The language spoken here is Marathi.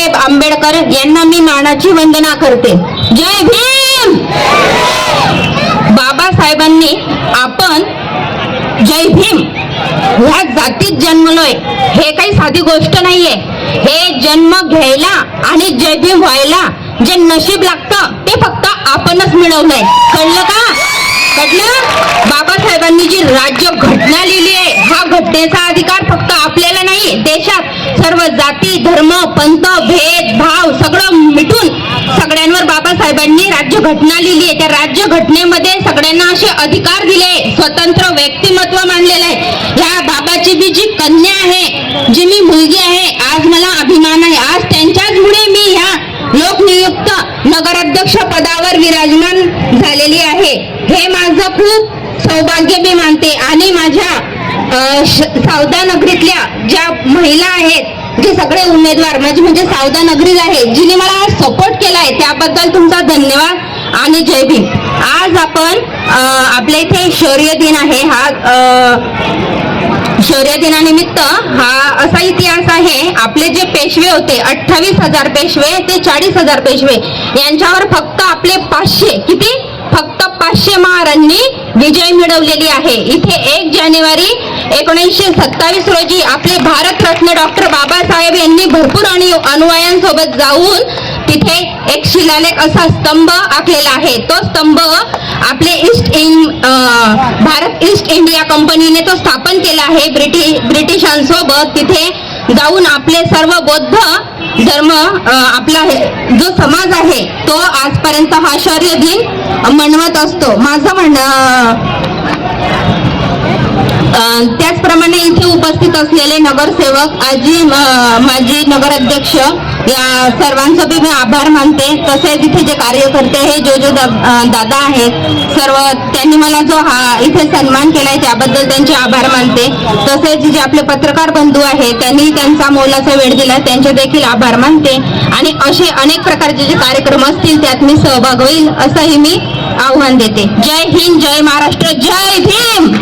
बाबासाहेब आंबेडकर यांना मी मानाची वंदना करते. जय भीम. बाबासाहेबांनी आपण जय भीम ह्या जातीत जन्मलोय हे काही साधी गोष्ट नाहीये. हे जन्म घ्यायला आणि जय भीम व्हायला जे नशीब लागतं ते फक्त आपणच मिळवलंय. कळलं का? कळलं? बाबासाहेबांनी जी राज्य घटना लिहिली आहे हा घटनेचा अधिकार फक्त आपल्याला नाही, देशात सर्व जाती धर्म पंथ भेदभाव सगळं मिटून सगळ्यांवर बाबासाहेबांनी राज्य घटना लिहिली आहे. त्या राज्य घटनेमध्ये सगळ्यांना असे अधिकार दिले, स्वतंत्र व्यक्तिमत्व मानलेलं आहे. या बाबाची बी जी कन्या आहे, जी मी मुलगी आहे, आज मला अभिमान आहे. आज त्यांच्याचमुळे मी ह्या लोकनियुक्त नगराध्यक्ष पदावर विराजमान झालेली आहे. हे माझं खूप सौभाग्य मी मानते. आणि माझ्या सावदा नगरीतल्या ज्या महिला आहेत, जे सगळे उमेदवार म्हणजे सावदा नगरी आहे, जिने मला सपोर्ट केलाय त्याबद्दल तुमचा धन्यवाद आणि जय भीम. आज आपण आपल्या इथे शौर्य दिन आहे. हा शौर्य दिनानिमित्त हा असा इतिहास आहे. आपले जे पेशवे होते 28,000 पेशवे ते 40,000 पेशवे यांच्यावर फक्त आपले 500 किती फक्त 500 महारांनी विजय मिळवलेली आहे. इथे 1 जानेवारी 1927 रोजी आपले भारतरत्न डॉक्टर बाबासाहेब यांनी भरपूर अनुयायांसोबत जाऊन तिथे एक शिलालेख असा स्तंभ आखलेला आहे. तो स्तंभ आपले भारत ईस्ट इंडिया कंपनीने तो स्थापन केला आहे ब्रिटिशांसोबत. तिथे जाऊन आपले सर्व बौद्ध धर्म आपला जो समाज आहे तो आजपर्यंत हा शौर्य दिन मनवत असतो. माझं म्हणणं त्याचप्रमाणे इथे उपस्थित असलेले नगरसेवक आजी माजी नगराध्यक्ष या सर्वांचं बी मी आभार मानते. तसेच इथे जे कार्यकर्ते हे जो दादा आहेत सर्व, त्यांनी मला जो हा इथे सन्मान केलाय त्याबद्दल त्यांचे आभार मानते. तसेच जे आपले पत्रकार बंधू आहेत त्यांनी त्यांचा मोलाचा वेळ दिला, त्यांचे देखील आभार मानते. आणि असे अनेक प्रकारचे जे कार्यक्रम असतील त्यात मी सहभाग होईल असंही मी आव्हान देते. जय हिंद, जय महाराष्ट्र, जय भीम.